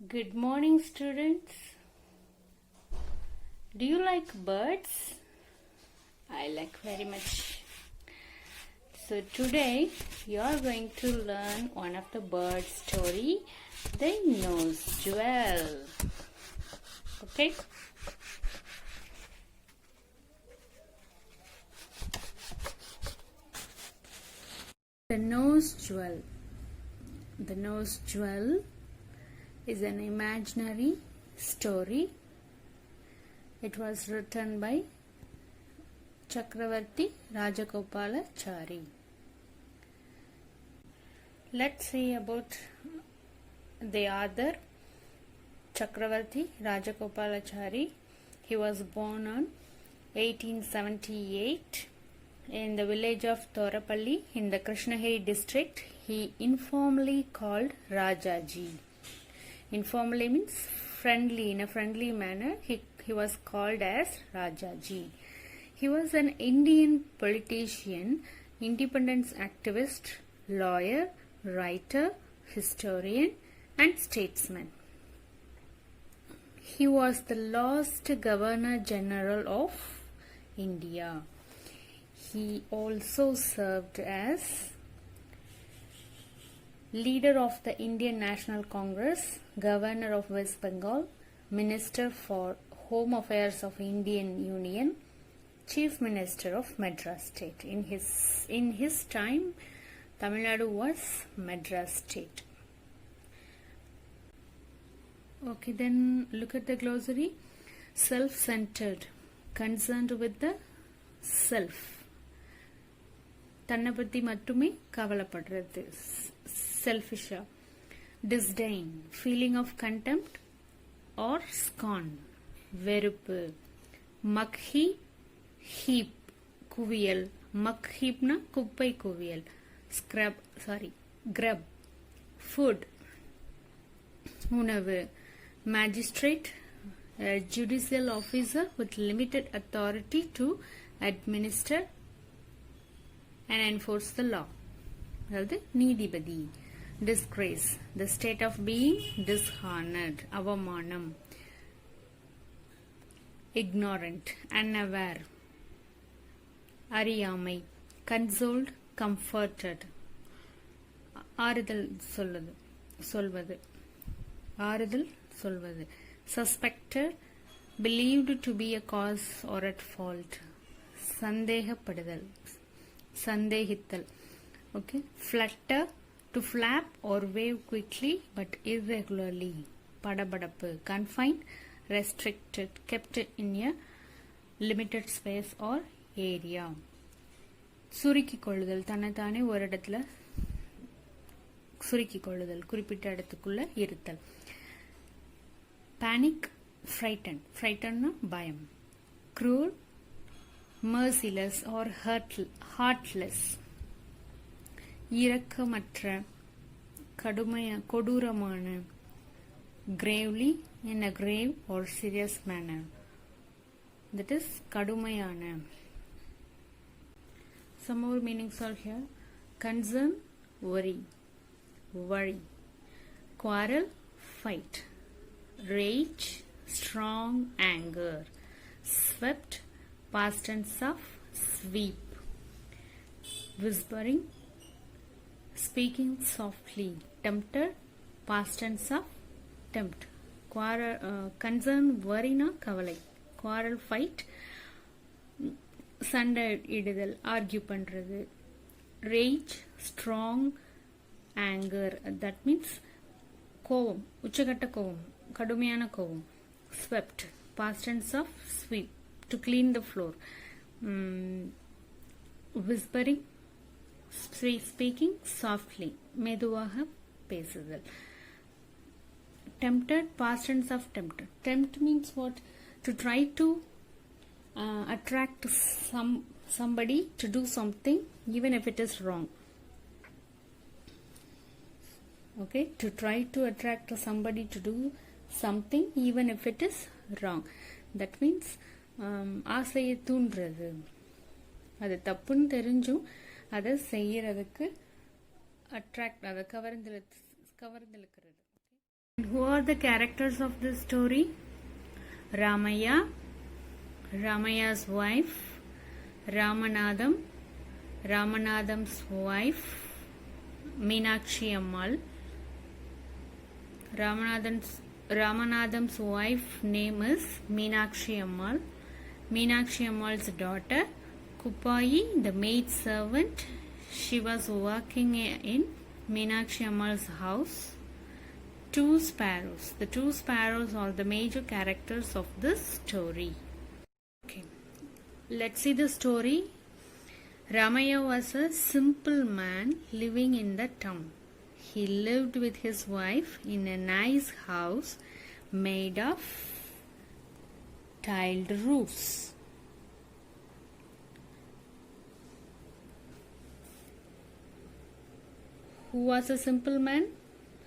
Good morning, students. Do you like birds? I like very much. So today you are going to learn one of the bird story, the nose jewel. Okay? The nose jewel. The nose jewel is an imaginary story. It was written by Chakravarti Rajagopalachari. Let's see about the author Chakravarti Rajagopalachari. He was born on 1878 in the village of Thorapalli in the Krishnagiri district. He informally called Rajaji. Informally means friendly, in a friendly manner. He was called as Rajaji. He was an Indian politician, independence activist, lawyer, writer, historian, and statesman. He was the last Governor General of India. He also served as leader of the Indian National Congress, Governor of West Bengal, Minister for Home Affairs of Indian Union, Chief Minister of Madras State. In his time, Tamil Nadu was Madras State. Okay, then look at the glossary. Self-centered, concerned with the self. தன்னை பற்றி மட்டுமே கவலைப்படுறது, செல்ஃபிஷா. Disdain, feeling of contempt or scorn, வெறுப்பு. மக்ஹி, heap, குவியல். மக்ஹீப்னா குப்பை குவியல். grub, food, உணவு. Magistrate, a judicial officer with limited authority to administer and enforce the law. அதாவது நீதிபதி. Disgrace, the state of being dishonored, அவமானம். Ignorant, unaware, அறியாமை. Consoled, comforted, ஆறுதல் சொல்வது. ஆறுதல் சொல்வது. Suspected, believed to be a cause or at fault. சந்தேகப்படுதல், சந்தேகித்தல். Okay. Flutter, to flap or wave quickly but irregularly. படபடப்பு. Confined, restricted, kept in a limited space or area. சுருக்கிக் கொள்ளுதல், தன்னைத்தானே ஒரு இடத்துல சுருக்கிக் கொள்ளுதல், குறிப்பிட்ட இடத்துக்குள்ள இருத்தல். Panic, frightened. Frightened பயம். Cruel, merciless or heartless. இரக்கமற்ற, கொடூரமான. Gravely, in a grave or serious manner. That is கடுமையான. Some more meanings are here. Concern, worry. Quarrel, fight. Rage, strong anger. Swept, past tense of sweep. Whispering, speaking softly. Tempted, past tense of tempt. Concern, worry na கவலை. Quarrel, fight, சண்டை இடுதல், argue பண்றது. Rage, strong anger, that means கோவம், உச்சகட்ட கோவம், கடுமையான கோவம். Swept, past tense of sweep, to clean the floor. Whispering, speaking softly, மெதுவாக பேசுதல். Tempted, past tense of tempt. Tempt means what? To try to attract somebody to do something even if it is wrong. Okay, to try to attract somebody to do something even if it is wrong. That means ஆசையை தூண்டுறது. அது தப்புன்னு தெரிஞ்சும் அதை செய்யறதுக்கு attract, அதை கவர்ந்திழுக்கிறது. And who are the characters of this story? Ramaya, Ramaya's wife, Ramanadam, Ramanadam's wife, Meenakshi Ammal. Ramanadam's wife name is Meenakshi Ammal. Meenakshi Ammal's daughter, Kupayi, the maid servant. She was working in Meenakshi Ammal's house. Two sparrows. The two sparrows are the major characters of this story. Okay, let's see the story. Ramaya was a simple man living in the town. He lived with his wife in a nice house made of tiled roofs. Who was a simple man?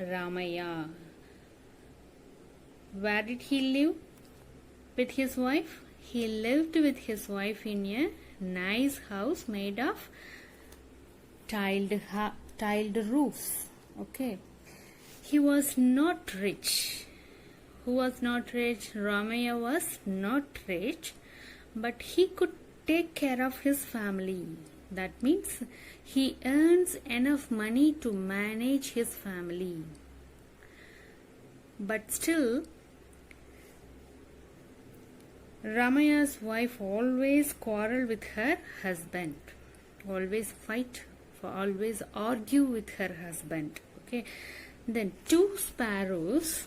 Ramaya. Where did he live with his wife? He lived with his wife in a nice house made of tiled roofs. Okay. He was not rich. Who was not rich? Ramaya was not rich, but he could take care of his family. That means he earns enough money to manage his family. But still, Ramaya's wife always quarrel with her husband, always fight, always argue with her husband. Okay. Then two sparrows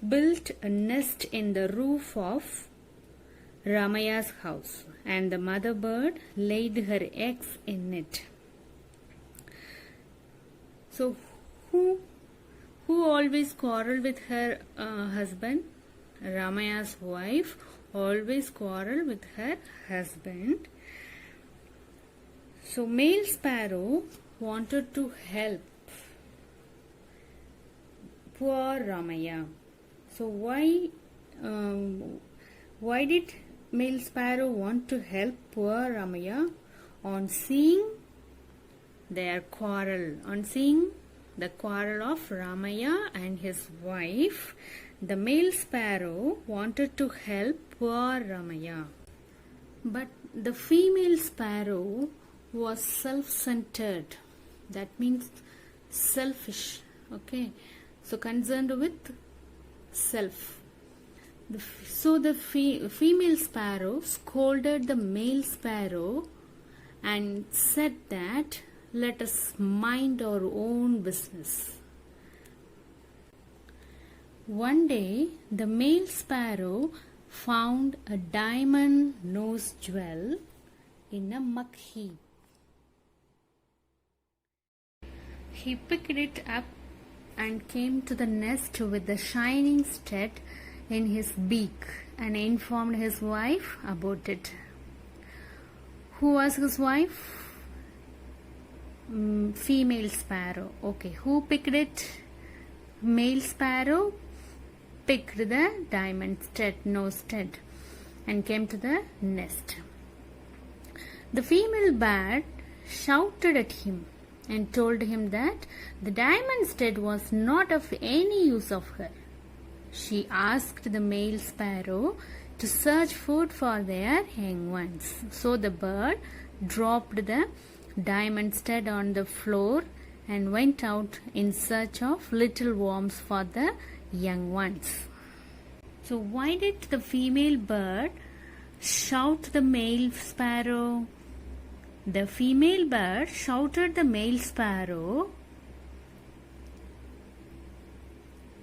built a nest in the roof of Ramaya's house, and the mother bird laid her eggs in it. So who always quarrel with her husband? Ramaya's wife always quarrel with her husband. So male sparrow wanted to help poor Ramaya. So why did male sparrow want to help poor Ramaya? On seeing their quarrel, on seeing the quarrel of Ramaya and his wife, the male sparrow wanted to help poor Ramaya. But the female sparrow was self-centered. That means selfish. Okay. So concerned with self. So the female sparrow scolded the male sparrow and said that let us mind our own business. One day the male sparrow found a diamond nose jewel in a muck heap. He picked it up and came to the nest with the shining stud in his beak and informed his wife about it. Who was his wife? Female sparrow. Okay, who picked it? Male sparrow picked the diamond stud, nose stud, and came to the nest. The female bird shouted at him and told him that the diamond stud was not of any use of her. She asked the male sparrow to search food for their young ones. So the bird dropped the diamond stud on the floor and went out in search of little worms for the young ones. So why did the female bird shout the male sparrow? The female bird shouted the male sparrow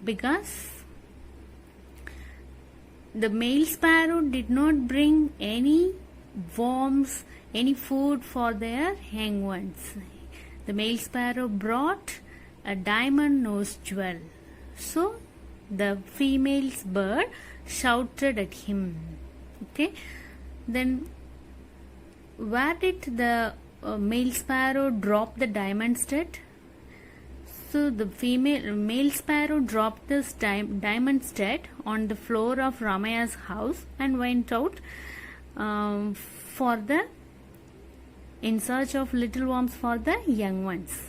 because the male sparrow did not bring any worms, any food for their young ones. The male sparrow brought a diamond nose jewel. So the female bird shouted at him. Okay. Then where did the male sparrow drop the diamond stud? So the male sparrow dropped this diamond stud on the floor of Ramaya's house and went out in search of little worms for the young ones.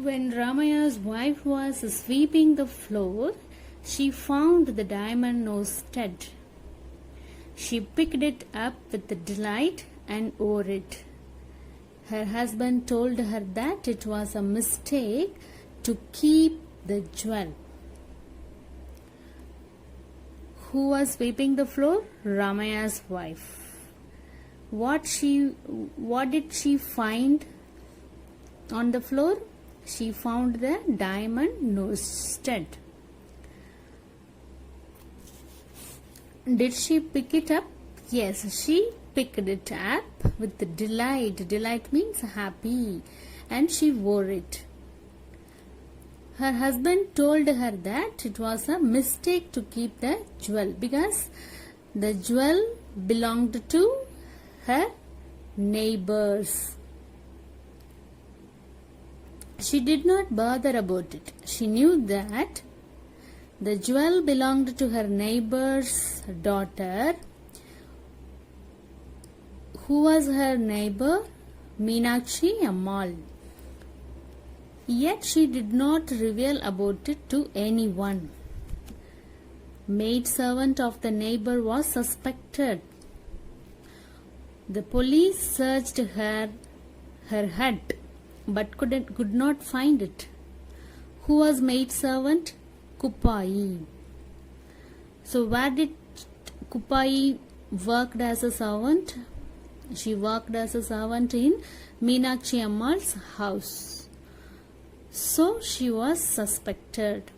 When Ramaya's wife was sweeping the floor, she found the diamond nose stud. She picked it up with delight and wore it. Her husband told her that it was a mistake to keep the jewel. Who was sweeping the floor? Ramaya's wife. What did she find on the floor? She found the diamond nose stud. Did she pick it up? Yes, she picked it up with delight. Delight means happy, and she wore it. Her husband told her that it was a mistake to keep the jewel because the jewel belonged to her neighbors. She did not bother about it. She knew that the jewel belonged to her neighbor's daughter. Who was her neighbor? Meenakshi Ammal. Yet she did not reveal about it to anyone. Maid servant of the neighbor was suspected. The police searched her hut but could not find it. Who was maid servant? Kupai. So where did Kupai worked as a servant? She worked as a servant in Meenakshi Ammal's house. So she was suspected.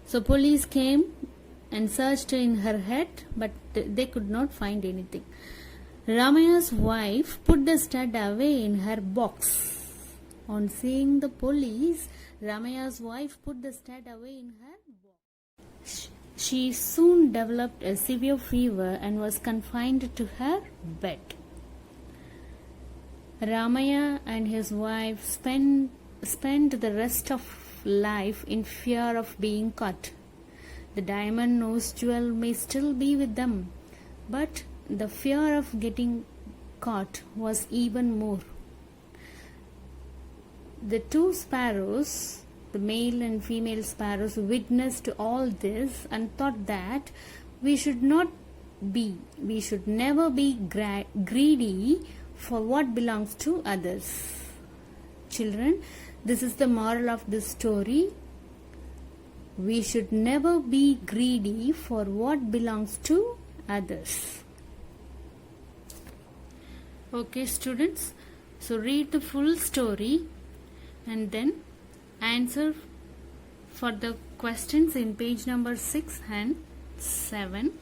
So police came and searched in her head, but they could not find anything. Ramaya's wife put the stud away in her box. On seeing the police, Ramaya's wife put the stud away in her box. She soon developed a severe fever and was confined to her bed. Ramaya and his wife spent the rest of life in fear of being caught. The diamond nose jewel may still be with them, but the fear of getting caught was even more. The two sparrows, the male and female sparrows, witnessed all this and thought that we should never be greedy for what belongs to others. Children, this is the moral of this story. We should never be greedy for what belongs to others. Okay, students, so read the full story and then answer for the questions in page number 6 and 7.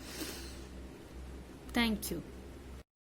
Thank you.